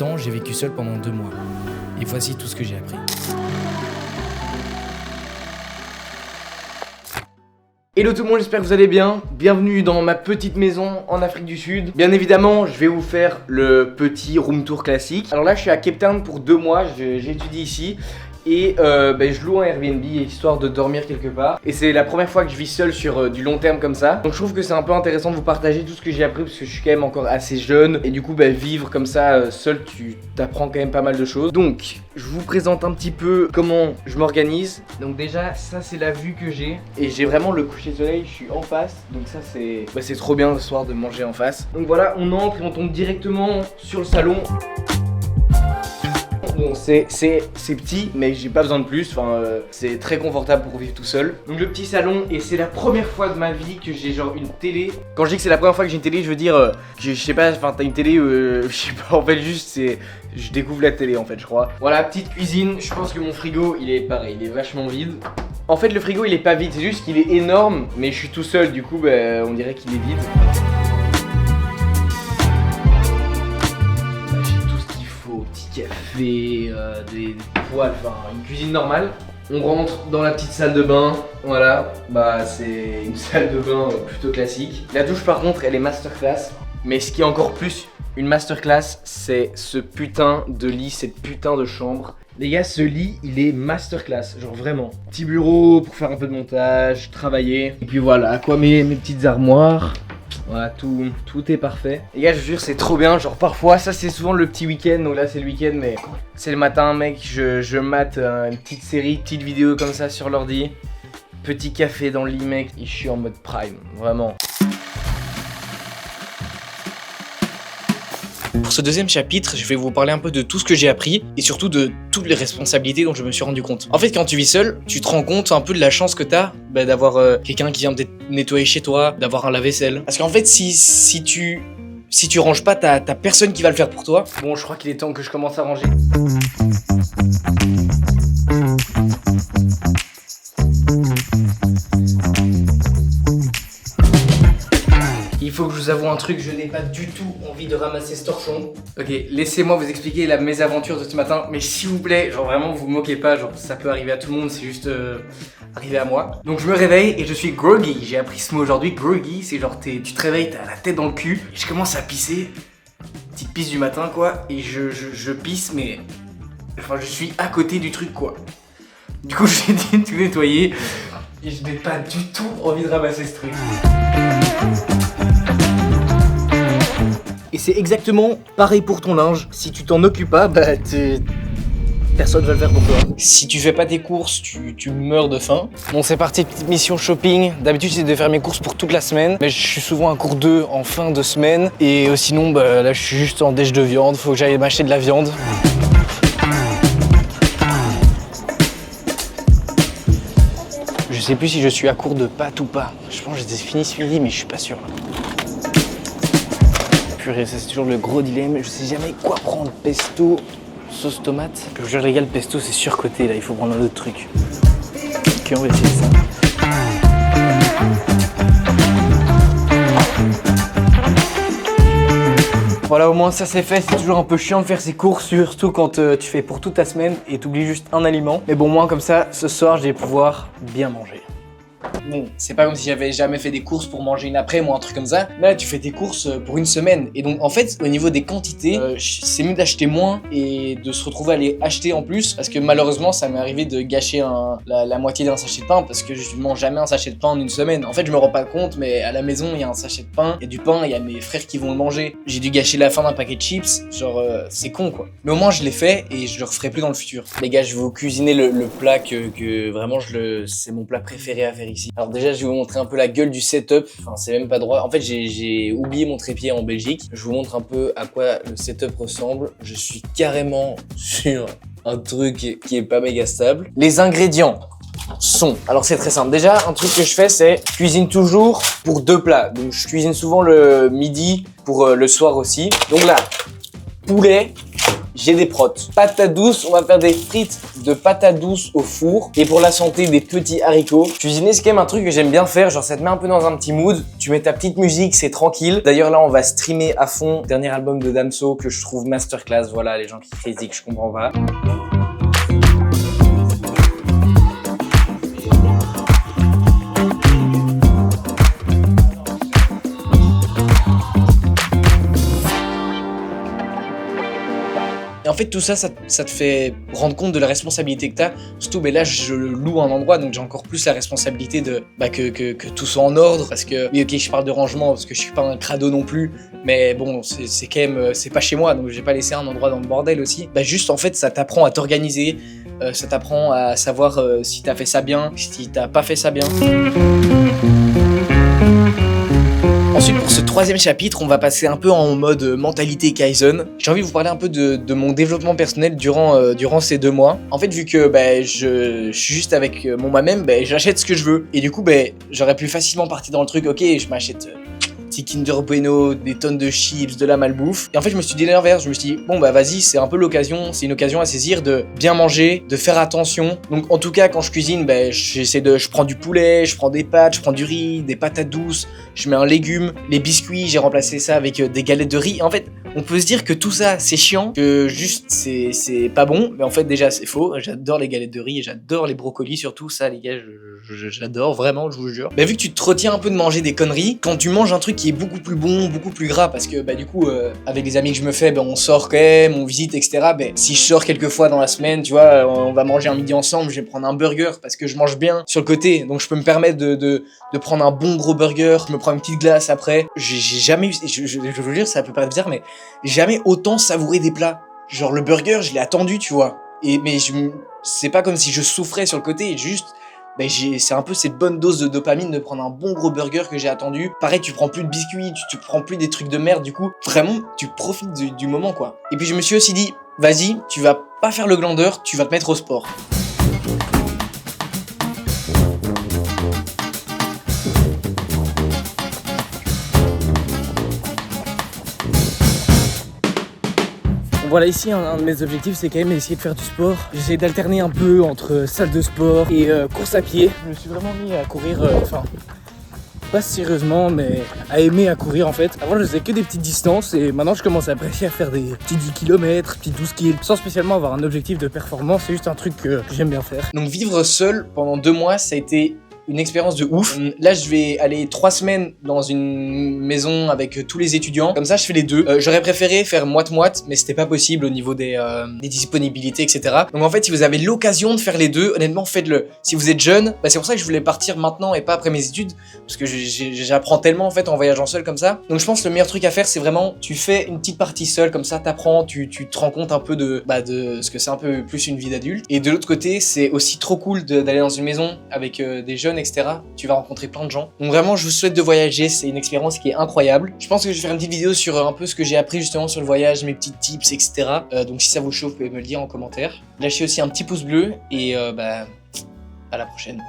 18 ans, j'ai vécu seul pendant 2 mois. Et voici tout ce que j'ai appris. Hello tout le monde, j'espère que vous allez bien. Bienvenue dans ma petite maison en Afrique du Sud. Bien évidemment, je vais vous faire le petit room tour classique. Alors là, je suis à Cape Town pour 2 mois, j'étudie ici. Et je loue un Airbnb histoire de dormir quelque part. Et c'est la première fois que je vis seul sur du long terme comme ça. Donc je trouve que c'est un peu intéressant de vous partager tout ce que j'ai appris, parce que je suis quand même encore assez jeune. Et du coup vivre comme ça seul, tu t'apprends quand même pas mal de choses. Donc je vous présente un petit peu comment je m'organise. Donc déjà ça c'est la vue que j'ai. Et j'ai vraiment le coucher de soleil, je suis en face. Donc ça c'est trop bien le soir de manger en face. Donc voilà, on entre et on tombe directement sur le salon. Bon, c'est petit, mais j'ai pas besoin de plus. Enfin, c'est très confortable pour vivre tout seul. Donc le petit salon, et c'est la première fois de ma vie que j'ai genre une télé. Quand je dis que c'est la première fois que j'ai une télé, je veux dire, je sais pas, enfin t'as une télé, je sais pas, en fait juste je découvre la télé en fait, je crois. Voilà, petite cuisine. Je pense que mon frigo, il est pareil, il est vachement vide. En fait, le frigo, il est pas vide, c'est juste qu'il est énorme, mais je suis tout seul, du coup, on dirait qu'il est vide. Café, des poêles, enfin une cuisine normale. On rentre dans la petite salle de bain, voilà, c'est une salle de bain plutôt classique. La douche par contre elle est masterclass, mais ce qui est encore plus une masterclass, c'est ce putain de lit, cette putain de chambre. Les gars, ce lit il est masterclass, genre vraiment. Petit bureau pour faire un peu de montage, travailler. Et puis voilà, quoi mes petites armoires. Voilà, tout est parfait. Les gars, je vous jure, c'est trop bien. Genre, parfois, ça c'est souvent le petit week-end. Donc là, c'est le week-end, mais c'est le matin, mec. Je mate une petite série, petite vidéo comme ça sur l'ordi. Petit café dans le lit, mec. Et je suis en mode prime, vraiment. Pour ce deuxième chapitre, je vais vous parler un peu de tout ce que j'ai appris et surtout de toutes les responsabilités dont je me suis rendu compte. En fait, quand tu vis seul, tu te rends compte un peu de la chance que t'as d'avoir quelqu'un qui vient peut-être nettoyer chez toi, d'avoir un lave-vaisselle. Parce qu'en fait, si tu ranges pas, t'as personne qui va le faire pour toi. Bon, je crois qu'il est temps que je commence à ranger. Il faut que je vous avoue un truc, je n'ai pas du tout envie de ramasser ce torchon. Ok, laissez-moi vous expliquer la mésaventure de ce matin, mais s'il vous plaît, genre vraiment vous moquez pas, genre ça peut arriver à tout le monde, c'est juste arrivé à moi. Donc je me réveille et je suis groggy, j'ai appris ce mot aujourd'hui, groggy, c'est genre tu te réveilles, t'as la tête dans le cul, et je commence à pisser, petite pisse du matin quoi, et je pisse mais, enfin je suis à côté du truc quoi. Du coup j'ai dit de tout nettoyer, et je n'ai pas du tout envie de ramasser ce truc. Et c'est exactement pareil pour ton linge. Si tu t'en occupes pas, personne va le faire pour toi. Si tu fais pas tes courses, tu meurs de faim. Bon, c'est parti, petite mission shopping. D'habitude, c'est de faire mes courses pour toute la semaine. Mais je suis souvent à court d'œufs en fin de semaine. Et sinon, là, je suis juste en déj de viande. Faut que j'aille m'acheter de la viande. Je sais plus si je suis à court de pâtes ou pas. Je pense que j'ai fini ce midi, mais je suis pas sûr. Purée, ça c'est toujours le gros dilemme. Je sais jamais quoi prendre. Pesto, sauce tomate. Je vous jure les gars, le pesto c'est surcoté là. Il faut prendre un autre truc. Ok, on va essayer ça. Voilà, au moins ça c'est fait. C'est toujours un peu chiant de faire ses courses, surtout quand tu fais pour toute ta semaine et t'oublies juste un aliment. Mais bon, moi comme ça, ce soir, je vais pouvoir bien manger. Bon, c'est pas comme si j'avais jamais fait des courses pour manger une après ou un truc comme ça. Mais là, tu fais tes courses pour une semaine. Et donc, en fait, au niveau des quantités, c'est mieux d'acheter moins et de se retrouver à les acheter en plus. Parce que malheureusement, ça m'est arrivé de gâcher la moitié d'un sachet de pain parce que je mange jamais un sachet de pain en une semaine. En fait, je me rends pas compte, mais à la maison, il y a un sachet de pain, il y a du pain, il y a mes frères qui vont le manger. J'ai dû gâcher la fin d'un paquet de chips. Genre, c'est con quoi. Mais au moins, je l'ai fait et je le referai plus dans le futur. Les gars, je vais vous cuisiner le plat que vraiment, c'est mon plat préféré à faire ici. Alors déjà, je vais vous montrer un peu la gueule du setup. Enfin, c'est même pas droit. En fait, j'ai oublié mon trépied en Belgique. Je vous montre un peu à quoi le setup ressemble. Je suis carrément sur un truc qui est pas méga stable. Les ingrédients sont... Alors, c'est très simple. Déjà, un truc que je fais, c'est cuisine toujours pour 2 plats. Donc, je cuisine souvent le midi pour le soir aussi. Donc là, poulet, j'ai des protes. Patates douces, on va faire des frites de patates douces au four. Et pour la santé, des petits haricots. Cuisiner, c'est quand même un truc que j'aime bien faire. Genre, ça te met un peu dans un petit mood. Tu mets ta petite musique, c'est tranquille. D'ailleurs, là, on va streamer à fond. Dernier album de Damso que je trouve masterclass. Voilà, les gens qui critiquent, je comprends pas. Et en fait, tout ça, ça te fait rendre compte de la responsabilité que t'as. Surtout, là, je loue un endroit, donc j'ai encore plus la responsabilité de que tout soit en ordre. Parce que, oui, ok, je parle de rangement, parce que je suis pas un crado non plus. Mais bon, c'est quand même, c'est pas chez moi, donc j'ai pas laissé un endroit dans le bordel aussi. Juste, en fait, ça t'apprend à t'organiser. Ça t'apprend à savoir si t'as fait ça bien, si t'as pas fait ça bien. Ensuite, pour ce troisième chapitre, on va passer un peu en mode mentalité Kaizen. J'ai envie de vous parler un peu de mon développement personnel durant ces 2 mois. En fait, vu que je suis juste avec mon moi-même, j'achète ce que je veux. Et du coup, j'aurais pu facilement partir dans le truc, ok, je m'achète petit Kinder Bueno, des tonnes de chips, de la malbouffe. Et en fait, je me suis dit l'inverse. Je me suis dit, bon, vas-y, c'est un peu l'occasion, c'est une occasion à saisir de bien manger, de faire attention. Donc, en tout cas, quand je cuisine, je prends du poulet, je prends des pâtes, je prends du riz, des patates douces, je mets un légume. Les biscuits, j'ai remplacé ça avec des galettes de riz. Et en fait, on peut se dire que tout ça, c'est chiant, que juste, c'est pas bon. Mais en fait, déjà, c'est faux. J'adore les galettes de riz et j'adore les brocolis, surtout. Ça, les gars, j'adore, vraiment, je vous jure. Vu que tu te retiens un peu de manger des conneries, quand tu manges un truc qui est beaucoup plus bon, beaucoup plus gras, parce que du coup, avec les amis que je me fais, on sort quand même, on visite, etc. Si je sors quelques fois dans la semaine, tu vois, on va manger un midi ensemble, je vais prendre un burger parce que je mange bien sur le côté, donc je peux me permettre de prendre un bon gros burger, je me prends une petite glace après. J'ai jamais eu, je veux dire, ça peut paraître bizarre, mais j'ai jamais autant savouré des plats. Genre le burger, je l'ai attendu, tu vois. C'est pas comme si je souffrais sur le côté, juste c'est un peu cette bonne dose de dopamine de prendre un bon gros burger que j'ai attendu. Pareil, tu prends plus de biscuits, tu prends plus des trucs de merde, du coup, vraiment, tu profites du moment, quoi. Et puis je me suis aussi dit, vas-y, tu vas pas faire le glandeur, tu vas te mettre au sport. Voilà, ici un de mes objectifs, c'est quand même essayer de faire du sport. J'essaie d'alterner un peu entre salle de sport et course à pied. Je me suis vraiment mis à courir, pas sérieusement, mais à aimer à courir en fait. Avant, je faisais que des petites distances et maintenant, je commence à apprécier à faire des petits 10 km, petits 12 km, sans spécialement avoir un objectif de performance. C'est juste un truc que j'aime bien faire. Donc vivre seul pendant 2 mois, ça a été une expérience de ouf. Là, je vais aller 3 semaines dans une maison avec tous les étudiants. Comme ça, je fais les deux. J'aurais préféré faire moite-moite, mais c'était pas possible au niveau des disponibilités, etc. Donc en fait, si vous avez l'occasion de faire les deux, honnêtement, faites-le. Si vous êtes jeune, c'est pour ça que je voulais partir maintenant et pas après mes études, parce que j'apprends tellement en fait en voyageant seul comme ça. Donc je pense que le meilleur truc à faire, c'est vraiment, tu fais une petite partie seule, comme ça, t'apprends, tu te rends compte un peu de ce que c'est un peu plus une vie d'adulte. Et de l'autre côté, c'est aussi trop cool d'aller dans une maison avec des jeunes, etc. Tu vas rencontrer plein de gens. Donc vraiment, je vous souhaite de voyager. C'est une expérience qui est incroyable. Je pense que je vais faire une petite vidéo sur un peu ce que j'ai appris justement sur le voyage, mes petits tips, etc. Donc si ça vous chauffe, vous pouvez me le dire en commentaire. Lâchez aussi un petit pouce bleu et à la prochaine.